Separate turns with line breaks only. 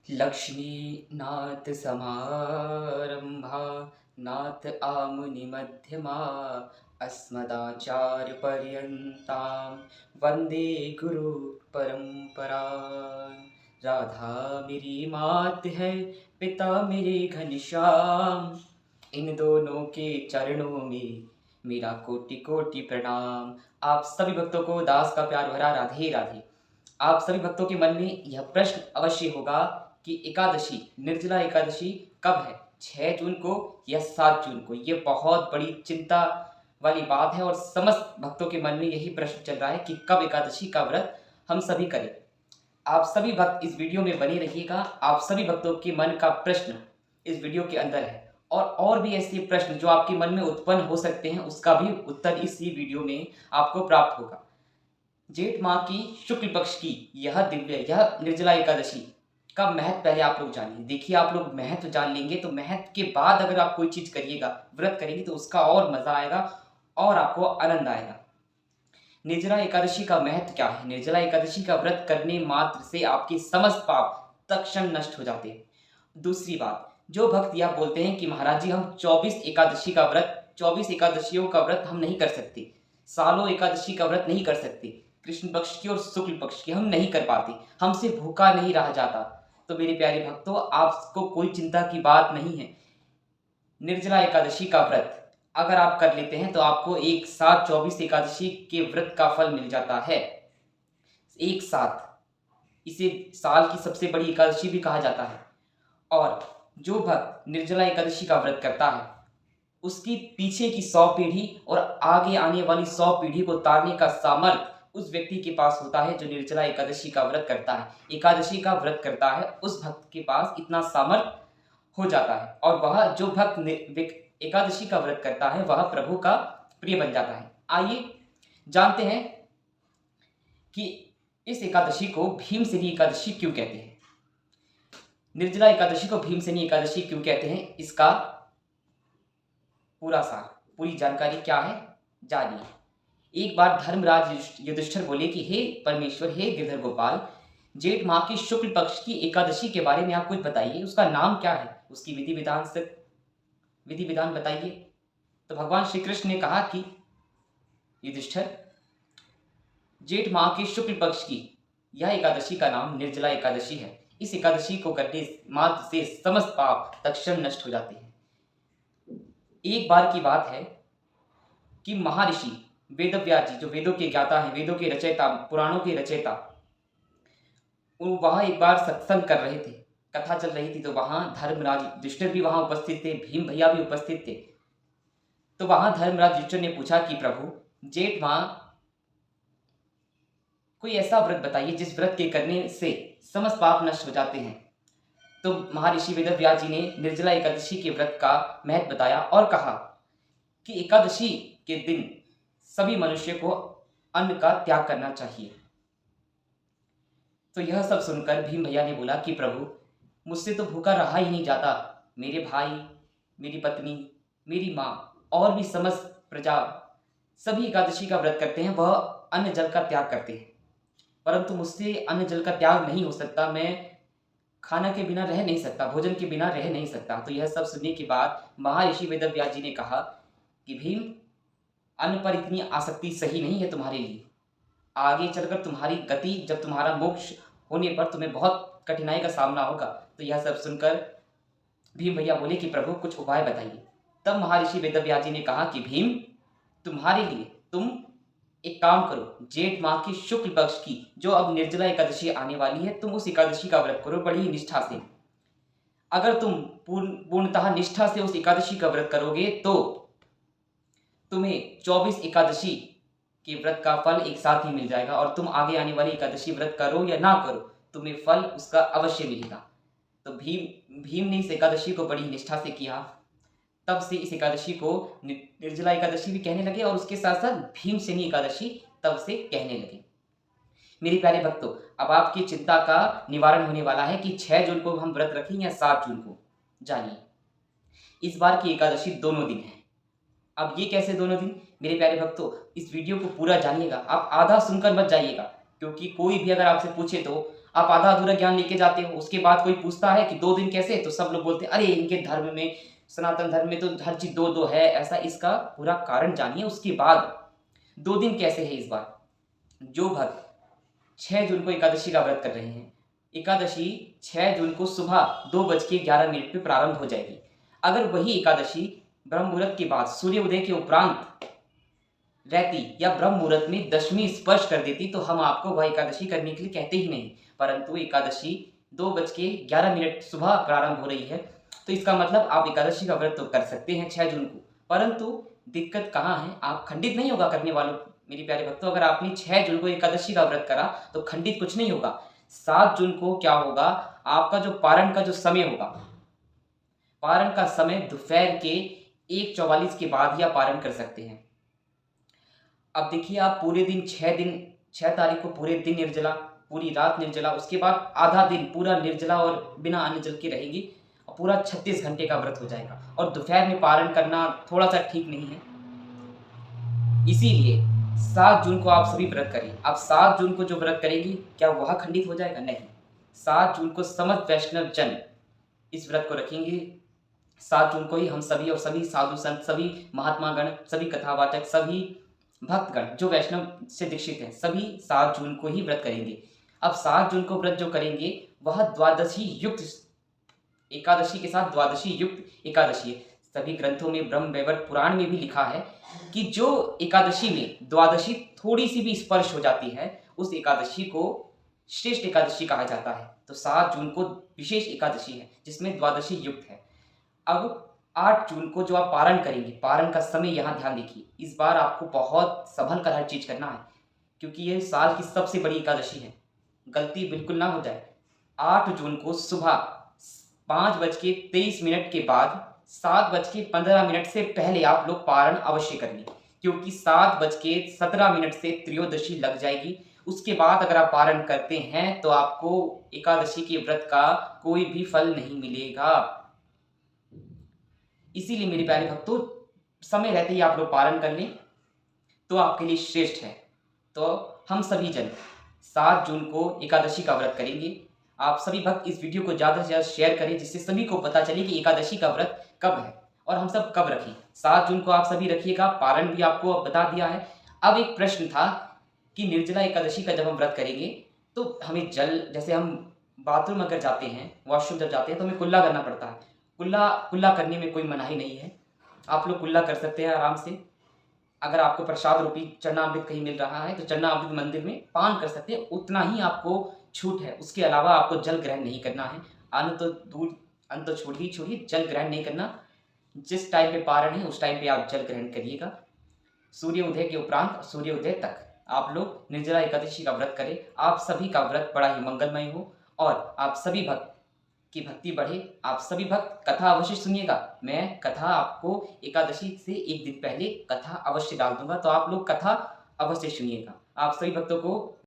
लक्ष्मीनाथ समारंभा नाथ आमुनिमध्यमा अस्मदाचार्यपर्यन्तां वन्दे गुरुपरम्परा। राधा मेरी मात है, पिता मेरे घनश्याम, इन दोनों के चरणों में मेरा कोटि कोटि प्रणाम। आप सभी भक्तों को दास का प्यार भरा राधे राधे। आप सभी भक्तों के मन में यह प्रश्न अवश्य होगा कि एकादशी, निर्जला एकादशी कब है, 6 जून को या 7 जून को? ये बहुत बड़ी चिंता वाली बात है और समस्त भक्तों के मन में यही प्रश्न चल रहा है कि कब एकादशी का व्रत हम सभी करें। आप सभी भक्त इस वीडियो में बने रहिएगा। आप सभी भक्तों के मन का प्रश्न इस वीडियो के अंदर है और भी ऐसे प्रश्न जो आपके मन में उत्पन्न हो सकते हैं, उसका भी उत्तर इसी वीडियो में आपको प्राप्त होगा। जेठ माह की शुक्ल पक्ष की यह निर्जला एकादशी का महत्व पहले आप लोग जानिए। देखिए, आप लोग महत्व जान लेंगे तो महत्व के बाद अगर आप कोई चीज करिएगा, व्रत करेंगे, तो उसका और मजा आएगा और आपको आनंद आएगा। निर्जला एकादशी का महत्व क्या है? निर्जला एकादशी का व्रत करने मात्र से आपके समस्त पाप तत्क्षण नष्ट हो जाते हैं। दूसरी बात, जो भक्त यह बोलते हैं कि महाराज जी, हम 24 एकादशी का व्रत, 24 एकादशियों का व्रत हम नहीं कर सकते, सालों एकादशी का व्रत नहीं कर सकते, कृष्ण पक्ष की और शुक्ल पक्ष की हम नहीं कर पाते, हमसे भूखा नहीं रहा जाता। तो मेरे प्यारे भक्तों, आपको कोई चिंता की बात नहीं है। निर्जला एकादशी का व्रत अगर आप कर लेते हैं तो आपको एक साथ 24 एकादशी के व्रत का फल मिल जाता है। एक साथ इसे साल की सबसे बड़ी एकादशी भी कहा जाता है। और जो भक्त निर्जला एकादशी का व्रत करता है, उसकी पीछे की 100 पीढ़ी और आगे आने वाली 100 पीढ़ी को तारने का सामर्थ्य उस व्यक्ति के पास होता है जो निर्जला एकादशी का व्रत करता है। एकादशी का व्रत करता है, उस भक्त के पास इतना सामर्थ्य हो जाता है और वह जो भक्त एकादशी का व्रत करता है वह प्रभु का प्रिय बन जाता है। आइए जानते हैं कि इस एकादशी को भीमसेनी एकादशी क्यों कहते हैं। निर्जला एकादशी को भीमसेनी एकादशी क्यों कहते हैं, इसका पूरा सार, पूरी जानकारी क्या है, जानिए। एक बार धर्मराज युधिष्ठिर बोले कि हे परमेश्वर, हे गिरधर गोपाल, जेठ माह की शुक्ल पक्ष की एकादशी के बारे में आप कुछ बताइए, उसका नाम क्या है, उसकी विधि विधान बताइए। तो भगवान श्री कृष्ण ने कहा कि युधिष्ठिर, जेठ माह के शुक्ल पक्ष की यह एकादशी का नाम निर्जला एकादशी है। इस एकादशी को करने मात्र से समस्त पाप तत्क्षण नष्ट हो जाते हैं। एक बार की बात है कि महर्षि वेदव्यास जी, जो वेदों के ज्ञाता हैं, वेदों के रचयिता, पुराणों के रचयिता, वो वहां एक बार सत्संग कर रहे थे, कथा चल रही थी, तो वहां धर्मराज युधिष्ठिर भी वहां उपस्थित थे, भीम भैया भी उपस्थित थे। तो वहां धर्मराज युधिष्ठिर ने पूछा कि प्रभु, जेठ माह कोई ऐसा व्रत बताइए जिस व्रत के करने से समस्त पाप नष्ट हो जाते हैं। तो महर्षि वेदव्यास जी ने निर्जला एकादशी के व्रत का महत्व बताया और कहा कि एकादशी के दिन सभी मनुष्य को अन्न का त्याग करना चाहिए। तो यह सब सुनकर भीम भैया ने बोला कि प्रभु, मुझसे तो भूखा रहा ही नहीं जाता, मेरे भाई, मेरी पत्नी, मेरी माँ और भी समस्त प्रजा सभी एकादशी का व्रत करते हैं, वह अन्न जल का त्याग करते हैं, परंतु मुझसे अन्न जल का त्याग नहीं हो सकता, मैं खाना के बिना रह नहीं सकता, भोजन के बिना रह नहीं सकता। तो यह सब सुनने के बाद महर्षि वेदव्यास जी ने कहा कि भीम, अन्न पर इतनी आसक्ति सही नहीं है तुम्हारे लिए। आगे चलकर तुम्हारी गति, जब तुम्हारा मोक्ष होने पर तुम्हें बहुत कठिनाई का सामना होगा। तो यह सब सुनकर भीम भैया बोले कि प्रभु, कुछ उपाय बताइए। तब महर्षि वेदव्यास जी ने कहा कि भीम, तुम्हारे लिए तुम एक काम करो, जेठ माह की शुक्ल पक्ष की जो अब निर्जला एकादशी आने वाली है, तुम उस एकादशी का व्रत करो बड़ी ही निष्ठा से। अगर तुम पूर्णतः निष्ठा से उस एकादशी का व्रत करोगे तो तुम्हें 24 एकादशी के व्रत का फल एक साथ ही मिल जाएगा और तुम आगे आने वाली एकादशी व्रत करो या ना करो, तुम्हें फल उसका अवश्य मिलेगा। तो भीम ने इस एकादशी को बड़ी निष्ठा से किया। तब से इस एकादशी को निर्जला एकादशी भी कहने लगे और उसके साथ साथ भीमसेनी एकादशी तब से कहने लगे। मेरे प्यारे भक्तों, अब आपकी चिंता का निवारण होने वाला है कि 6 जून को हम व्रत रखें या 7 जून को। जानिए, इस बार की एकादशी दोनों दिन है। अब ये कैसे दोनों दिन? मेरे प्यारे भक्तों, इस वीडियो को पूरा जानिएगा, आप आधा सुनकर मत जाइएगा, क्योंकि कोई भी अगर आपसे पूछे तो आप आधा अधूरा ज्ञान लेके जाते हो, उसके बाद कोई पूछता है कि 2 दिन कैसे, तो सब लोग बोलते हैं अरे इनके धर्म में, सनातन धर्म में तो हर चीज दो दो है। ऐसा इसका पूरा कारण जानिए, उसके बाद 2 दिन कैसे है इस बार। जो भक्त 6 जून को एकादशी का व्रत कर रहे हैं, एकादशी 6 जून को सुबह 2:11 पे प्रारंभ हो जाएगी। अगर वही एकादशी ब्रह्म मुहूर्त के बाद सूर्योदय के उपरांत रहती या ब्रह्म मुहूर्त में दशमी स्पर्श कर देती तो हम आपको वह एकादशी करने के लिए कहते ही नहीं। परंतु एकादशी 2:11 सुबह प्रारंभ हो रही है, तो इसका मतलब आप एकादशी का व्रत तो कर सकते हैं 6 जून को। परंतु दिक्कत कहाँ है, आप खंडित नहीं होगा करने वालों। मेरे प्यारे भक्तों, अगर आपने 6 जून को एकादशी का व्रत करा तो खंडित कुछ नहीं होगा। 7 जून को क्या होगा, आपका जो पारण का जो समय होगा, पारण का समय दोपहर के 1:44 के बाद ही आप पारण कर सकते हैं। अब देखिए, आप पूरे दिन 6 तारीख को पूरे दिन निर्जला, पूरी रात निर्जला, उसके बाद आधा दिन पूरा निर्जला और बिना अन्न जल के रहेंगी और पूरा 36 घंटे का व्रत हो जाएगा। और दोपहर में पारण करना थोड़ा सा ठीक नहीं है, इसीलिए 7 जून को आप सभी व्रत करें। अब 7 जून को जो व्रत करेंगे, क्या वह खंडित हो जाएगा? नहीं। 7 जून को समस्त वैष्णव जन इस व्रत को रखेंगे। 7 जून को ही हम सभी और सभी साधु संत, सभी महात्मा गण, सभी कथावाचक, सभी भक्तगण जो वैष्णव से दीक्षित हैं, सभी 7 जून को ही व्रत करेंगे। अब 7 जून को व्रत जो करेंगे वह द्वादशी युक्त एकादशी के साथ द्वादशी युक्त एकादशी है। सभी ग्रंथों में, ब्रह्म वैवर्त पुराण में भी लिखा है कि जो एकादशी में द्वादशी थोड़ी सी भी स्पर्श हो जाती है, उस एकादशी को श्रेष्ठ एकादशी कहा जाता है। तो 7 जून को विशेष एकादशी है जिसमें द्वादशी युक्त है। अब 8 जून को जो आप पारण करेंगे, पारण का समय यहाँ ध्यान देखिए। इस बार आपको बहुत संभल कर हर चीज करना है, क्योंकि यह साल की सबसे बड़ी एकादशी है, गलती बिल्कुल ना हो जाए। 8 जून को सुबह 5:23 के बाद 7:15 से पहले आप लोग पारण अवश्य कर लें, क्योंकि 7:17 से त्रयोदशी लग जाएगी। उसके बाद अगर आप पारण करते हैं तो आपको एकादशी के व्रत का कोई भी फल नहीं मिलेगा। इसीलिए मेरे प्यारे भक्तों, समय रहते ही आप लोग पारण कर लें तो आपके लिए श्रेष्ठ है। तो हम सभी जन 7 जून को एकादशी का व्रत करेंगे। आप सभी भक्त इस वीडियो को ज़्यादा से ज़्यादा शेयर करें, जिससे सभी को पता चले कि एकादशी का व्रत कब है और हम सब कब रखें। 7 जून को आप सभी रखिएगा, पारण भी आपको बता दिया है। अब एक प्रश्न था कि निर्जला एकादशी का जब हम व्रत करेंगे तो हमें जल, जैसे हम बाथरूम अगर जाते हैं, वॉशरूम जब जाते हैं तो हमें कुल्ला करना पड़ता है। कुल्ला करने में कोई मनाही नहीं है, आप लोग कुल्ला कर सकते हैं आराम से। अगर आपको प्रसाद रूपी चरणामृत कहीं मिल रहा है तो चरणामृत मंदिर में पान कर सकते हैं, उतना ही आपको छूट है। उसके अलावा आपको जल ग्रहण नहीं करना है। अन्न तो दूर, अन्न तो छोड़िए, जल ग्रहण नहीं करना। जिस टाइम पे पारण है उस टाइम पे आप जल ग्रहण करिएगा। सूर्योदय के उपरांत सूर्योदय तक आप लोग निर्जला एकादशी का व्रत करें। आप सभी का व्रत बड़ा ही मंगलमय हो और आप सभी भक्त की भक्ति बढ़े। आप सभी भक्त कथा अवश्य सुनिएगा। मैं कथा आपको एकादशी से एक दिन पहले कथा अवश्य डाल दूंगा, तो आप लोग कथा अवश्य सुनिएगा। आप सभी भक्तों को